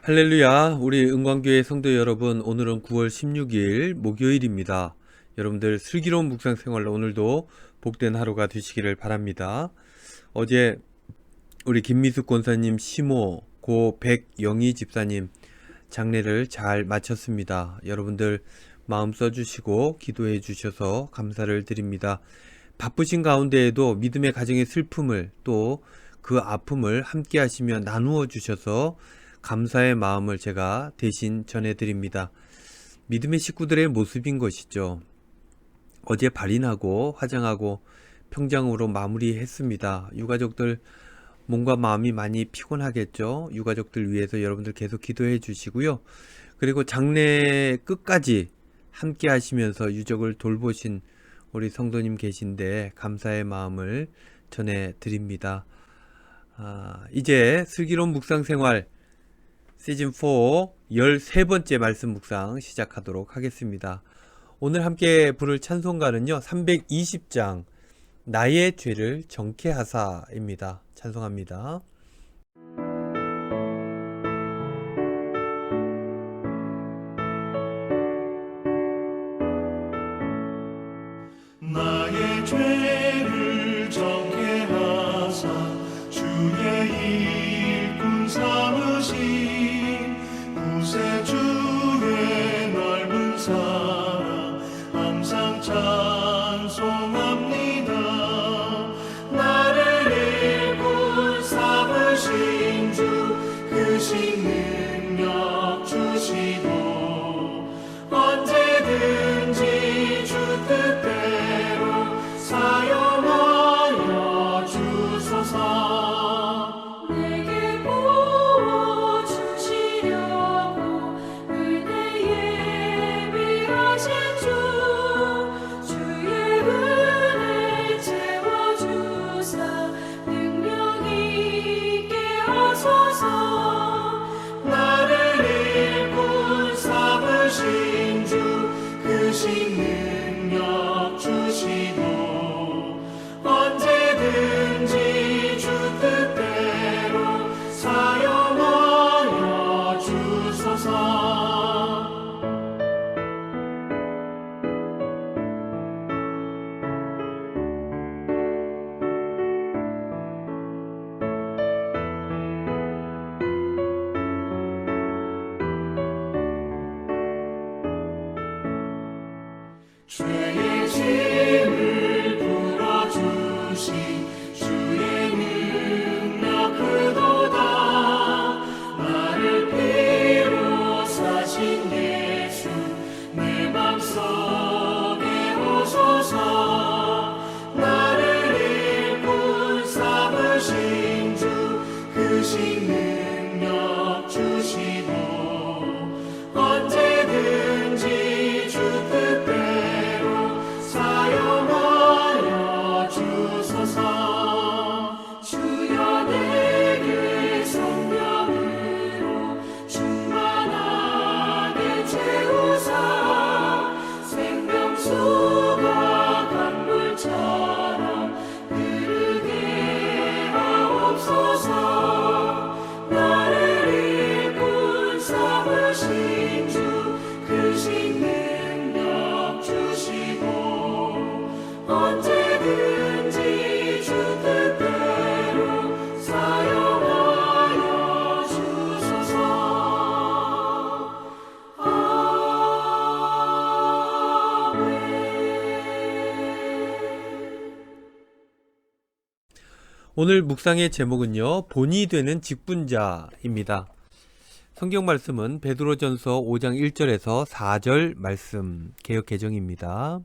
할렐루야, 우리 은광교회 성도 여러분, 오늘은 9월 16일 목요일입니다. 여러분들 슬기로운 묵상 생활로 오늘도 복된 하루가 되시기를 바랍니다. 어제 우리 김미숙 권사님 시모, 고 백영희 집사님 장례를 잘 마쳤습니다. 여러분들 마음 써주시고 기도해 주셔서 감사를 드립니다. 바쁘신 가운데에도 믿음의 가정의 슬픔을 또 그 아픔을 함께 하시며 나누어 주셔서 감사의 마음을 제가 대신 전해드립니다. 믿음의 식구들의 모습인 것이죠. 어제 발인하고 화장하고 평장으로 마무리했습니다. 유가족들 몸과 마음이 많이 피곤하겠죠. 유가족들 위해서 여러분들 계속 기도해 주시고요. 그리고 장례 끝까지 함께 하시면서 유족을 돌보신 우리 성도님 계신데 감사의 마음을 전해드립니다. 이제 슬기로운 묵상생활 시즌4 13번째 말씀 묵상 시작하도록 하겠습니다. 오늘 함께 부를 찬송가는요 320장 나의 죄를 정케 하사입니다. 찬송합니다. 나의 죄를 정케 하사 주의 일꾼 삼으신 구세주의 넓은 사랑 항상 찬송합니다. 나를 일꾼 삼으신 주 크신 능력 주시고 언제든지 주 뜻대로 사용하여 주소서. 내게 부어주시려고 은혜에 예비하신 주 주의 은혜 채워주사 능력 있게 하소서. 나를 일꾼 삼으신 주 크신 능력 주시고 언제든지 주 뜻대로 사용하여 주소서. 죄의 짐을 풀어주신 주의 능력 크도다. 나를 피로 사신 예수 내 맘속에 오소서. 나를 일꾼 삼으신 주 크신 능력 주시고 언제든지 주 뜻대로 사용하여 주소서. 주여 내게 성령으로 충만하게 채우사 생명수가 강물처럼 흐르게 하옵소서. 나를 일꾼 삼으신 주 크신 능력 주시고 언제든지 주 뜻대로 사용하여 주소서. 오늘 묵상의 제목은요 본이 되는 직분자입니다. 성경 말씀은 베드로전서 5장 1절에서 4절 말씀 개역 개정입니다.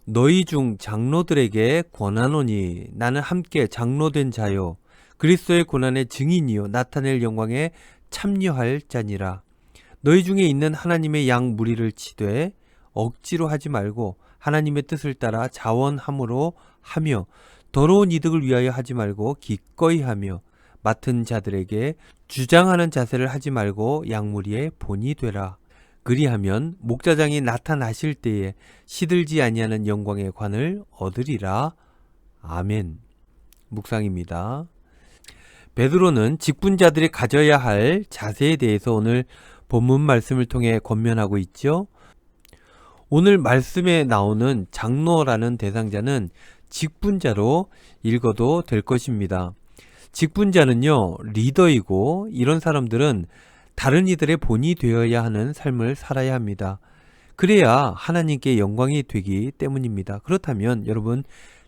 너희 중 장로들에게 권하노니 나는 함께 장로된 자요 그리스도의 고난의 증인이요 나타낼 영광에 참여할 자니라. 너희 중에 있는 하나님의 양 무리를 치되 억지로 하지 말고 하나님의 뜻을 따라 자원함으로 하며 더러운 이득을 위하여 하지 말고 기꺼이 하며 맡은 자들에게 주장하는 자세를 하지 말고 양무리의 본이 되라. 그리하면 목자장이 나타나실 때에 시들지 아니하는 영광의 관을 얻으리라. 아멘. 묵상입니다. 베드로는 직분자들이 가져야 할 자세에 대해서 오늘 본문 말씀을 통해 권면하고 있죠. 오늘 말씀에 나오는 장로라는 대상자는 직분자로 읽어도 될 것입니다. 직분자는요, 리더이고 이런 사람들은 다른 이들의 본이 되어야 하는 삶을 살아야 합니다. 그래야 하나님께 영광이 되기 때문입니다. 그렇다면 여러분,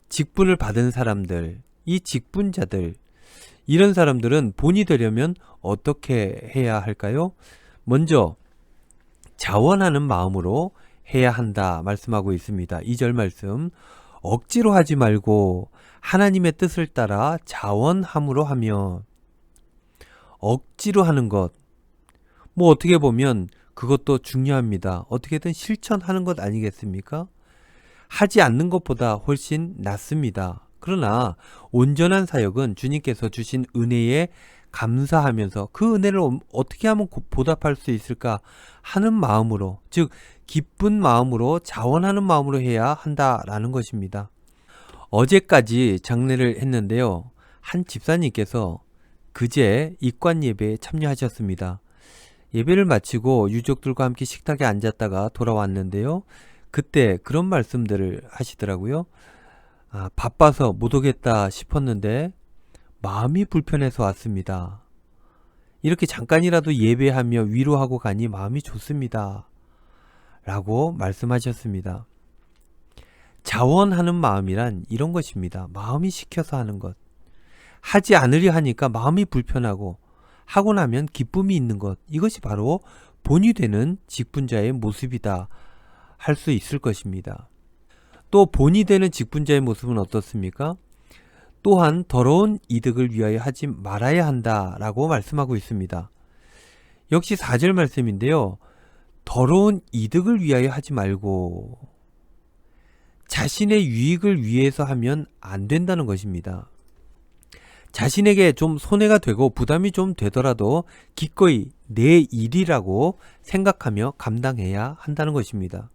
직분을 받은 사람들, 이 직분자들, 이런 사람들은 본이 되려면 어떻게 해야 할까요? 먼저 자원하는 마음으로 해야 한다 말씀하고 있습니다. 2절 말씀, 억지로 하지 말고 하나님의 뜻을 따라 자원함으로 하며. 억지로 하는 것, 뭐 어떻게 보면 그것도 중요합니다. 어떻게든 실천하는 것 아니겠습니까? 하지 않는 것보다 훨씬 낫습니다. 그러나 온전한 사역은 주님께서 주신 은혜에 감사하면서 그 은혜를 어떻게 하면 보답할 수 있을까 하는 마음으로, 즉 기쁜 마음으로, 자원하는 마음으로 해야 한다라는 것입니다. 어제까지 장례를 했는데요, 한 집사님께서 그제 입관 예배에 참여하셨습니다. 예배를 마치고 유족들과 함께 식탁에 앉았다가 돌아왔는데요, 그때 그런 말씀들을 하시더라고요. 바빠서 못 오겠다 싶었는데 마음이 불편해서 왔습니다. 이렇게 잠깐이라도 예배하며 위로하고 가니 마음이 좋습니다. 라고 말씀하셨습니다. 자원하는 마음이란 이런 것입니다. 마음이 시켜서 하는 것. 하지 않으려 하니까 마음이 불편하고, 하고 나면 기쁨이 있는 것. 이것이 바로 본이 되는 직분자의 모습이다 할 수 있을 것입니다. 또 본이 되는 직분자의 모습은 어떻습니까? 또한 더러운 이득을 위하여 하지 말아야 한다라고 말씀하고 있습니다. 역시 4절 말씀인데요. 더러운 이득을 위하여 하지 말고 자신의 유익을 위해서 하면 안 된다는 것입니다. 자신에게 좀 손해가 되고 부담이 좀 되더라도 기꺼이 내 일이라고 생각하며 감당해야 한다는 것입니다.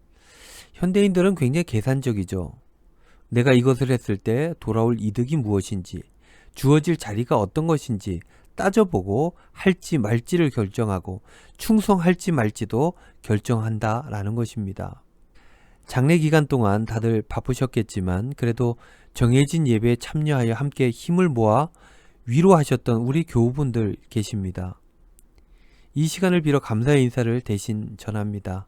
현대인들은 굉장히 계산적이죠. 내가 이것을 했을 때 돌아올 이득이 무엇인지, 주어질 자리가 어떤 것인지 따져보고 할지 말지를 결정하고 충성할지 말지도 결정한다라는 것입니다. 장례 기간 동안 다들 바쁘셨겠지만 그래도 정해진 예배에 참여하여 함께 힘을 모아 위로하셨던 우리 교우분들 계십니다. 이 시간을 빌어 감사의 인사를 대신 전합니다.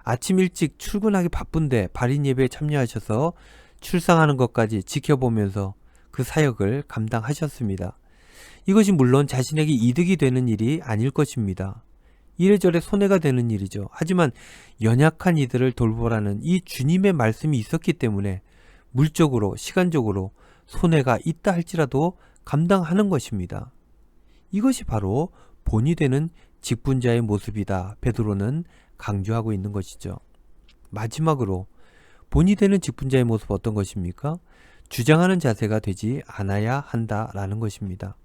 아침 일찍 출근하기 바쁜데 발인 예배에 참여하셔서 출상하는 것까지 지켜보면서 그 사역을 감당하셨습니다. 이것이 물론 자신에게 이득이 되는 일이 아닐 것입니다. 이래저래 손해가 되는 일이죠. 하지만 연약한 이들을 돌보라는 이 주님의 말씀이 있었기 때문에 물적으로, 시간적으로 손해가 있다 할지라도 감당하는 것입니다. 이것이 바로 본이 되는 직분자의 모습이다. 베드로는 강조하고 있는 것이죠. 마지막으로 본이 되는 직분자의 모습 어떤 것입니까? 주장하는 자세가 되지 않아야 한다라는 것입니다.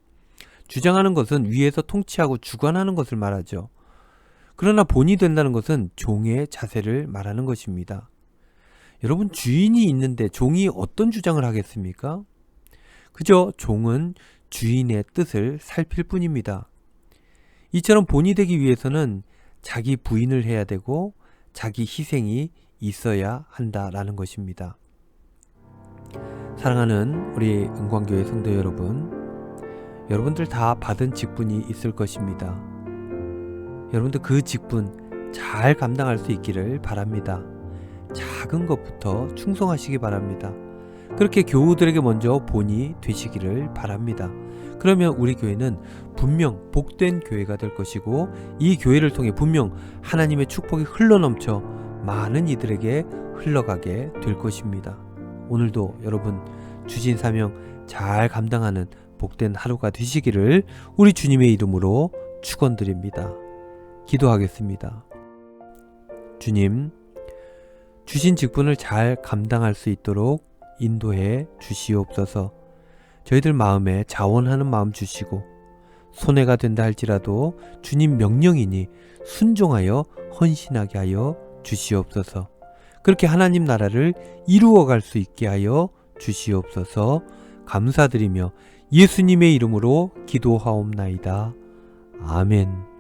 주장하는 것은 위에서 통치하고 주관하는 것을 말하죠. 그러나 본이 된다는 것은 종의 자세를 말하는 것입니다. 여러분, 주인이 있는데 종이 어떤 주장을 하겠습니까? 그저 종은 주인의 뜻을 살필 뿐입니다. 이처럼 본이 되기 위해서는 자기 부인을 해야 되고 자기 희생이 있어야 한다라는 것입니다. 사랑하는 우리 은광교회 성도 여러분, 여러분들 다 받은 직분이 있을 것입니다. 여러분들 그 직분 잘 감당할 수 있기를 바랍니다. 작은 것부터 충성하시기 바랍니다. 그렇게 교우들에게 먼저 본이 되시기를 바랍니다. 그러면 우리 교회는 분명 복된 교회가 될 것이고 이 교회를 통해 분명 하나님의 축복이 흘러넘쳐 많은 이들에게 흘러가게 될 것입니다. 오늘도 여러분 주신 사명 잘 감당하는 복된 하루가 되시기를 우리 주님의 이름으로 축원드립니다. 기도하겠습니다. 주님, 주신 직분을 잘 감당할 수 있도록 인도해 주시옵소서. 저희들 마음에 자원하는 마음 주시고 손해가 된다 할지라도 주님 명령이니 순종하여 헌신하게 하여 주시옵소서. 그렇게 하나님 나라를 이루어갈 수 있게 하여 주시옵소서. 감사드리며 예수님의 이름으로 기도하옵나이다. 아멘.